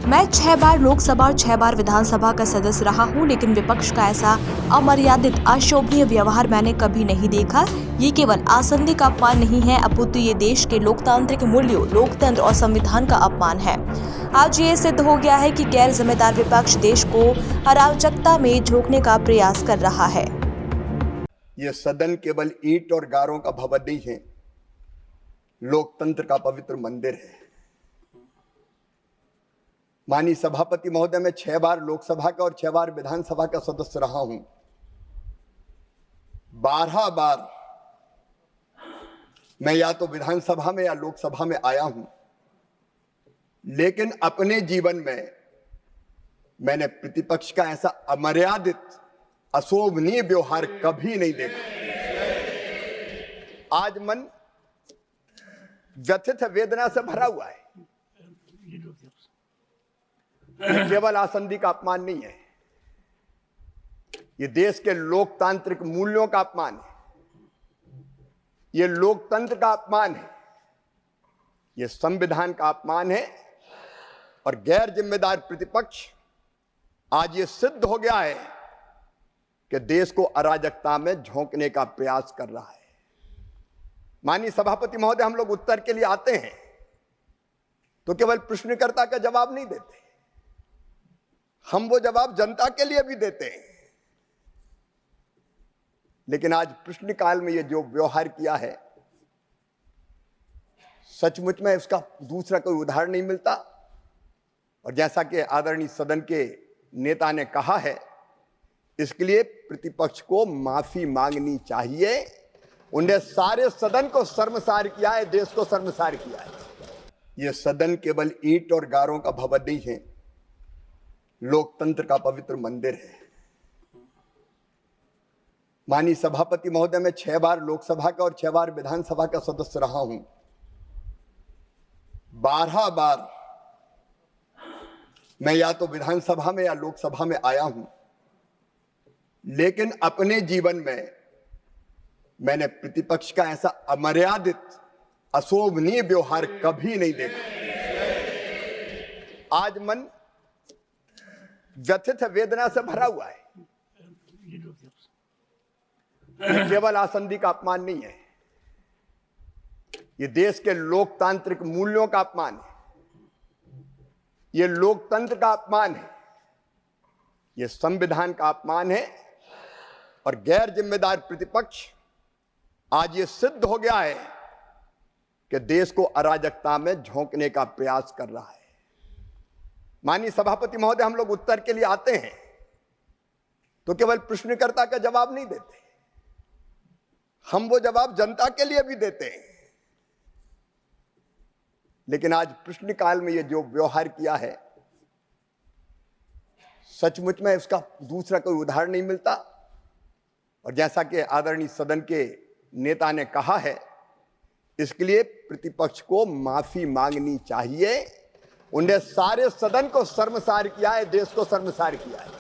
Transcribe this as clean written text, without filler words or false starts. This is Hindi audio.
मैं 6 बार लोकसभा और 6 बार विधानसभा का सदस्य रहा हूं, लेकिन विपक्ष का ऐसा अमर्यादित अशोभनीय व्यवहार मैंने कभी नहीं देखा। ये केवल आसंदी का अपमान नहीं है, अपितु ये देश के लोकतांत्रिक मूल्यों, लोकतंत्र और संविधान का अपमान है। आज ये सिद्ध हो गया है कि गैर जिम्मेदार विपक्ष देश को अराजकता में झोंकने का प्रयास कर रहा है। ये सदन केवल ईंट और गारों का भवन नहीं है, लोकतंत्र का पवित्र मंदिर है। माननीय सभापति महोदय, मैं 6 बार लोकसभा का और 6 बार विधानसभा का सदस्य रहा हूं। 12 बार मैं या तो विधानसभा में या लोकसभा में आया हूं, लेकिन अपने जीवन में मैंने प्रतिपक्ष का ऐसा अमर्यादित अशोभनीय व्यवहार कभी नहीं देखा। आज मन व्यथित वेदना से भरा हुआ है। ये केवल आसंदी का अपमान नहीं है, ये देश के लोकतांत्रिक मूल्यों का अपमान है, ये लोकतंत्र का अपमान है, ये संविधान का अपमान है। और गैर जिम्मेदार प्रतिपक्ष आज ये सिद्ध हो गया है कि देश को अराजकता में झोंकने का प्रयास कर रहा है। माननीय सभापति महोदय, हम लोग उत्तर के लिए आते हैं तो केवल प्रश्नकर्ता का जवाब नहीं देते, हम वो जवाब जनता के लिए भी देते हैं। लेकिन आज प्रश्नकाल में ये जो व्यवहार किया है, सचमुच में इसका दूसरा कोई उदाहरण नहीं मिलता। और जैसा कि आदरणीय सदन के नेता ने कहा है, इसके लिए प्रतिपक्ष को माफी मांगनी चाहिए। उन्हें सारे सदन को शर्मसार किया है, देश को शर्मसार किया है। यह सदन केवल ईंट और गारों का भवन नहीं है, लोकतंत्र का पवित्र मंदिर है। माननीय सभापति महोदय, मैं 6 बार लोकसभा का और 6 बार विधानसभा का सदस्य रहा हूं। 12 बार मैं या तो विधानसभा में या लोकसभा में आया हूं, लेकिन अपने जीवन में मैंने प्रतिपक्ष का ऐसा अमर्यादित अशोभनीय व्यवहार कभी नहीं देखा। आज मन व्यथित वेदना से भरा हुआ है। ये केवल आसंदी का अपमान नहीं है, ये देश के लोकतांत्रिक मूल्यों का अपमान है, ये लोकतंत्र का अपमान है, ये संविधान का अपमान है। और गैर जिम्मेदार प्रतिपक्ष आज ये सिद्ध हो गया है कि देश को अराजकता में झोंकने का प्रयास कर रहा है। माननीय सभापति महोदय, हम लोग उत्तर के लिए आते हैं तो केवल प्रश्नकर्ता का जवाब नहीं देते, हम वो जवाब जनता के लिए भी देते हैं। लेकिन आज प्रश्नकाल में ये जो व्यवहार किया है, सचमुच में इसका दूसरा कोई उदाहरण नहीं मिलता। और जैसा कि आदरणीय सदन के नेता ने कहा है, इसके लिए प्रतिपक्ष को माफी मांगनी चाहिए। उन्हें सारे सदन को शर्मसार किया है, देश को शर्मसार किया है।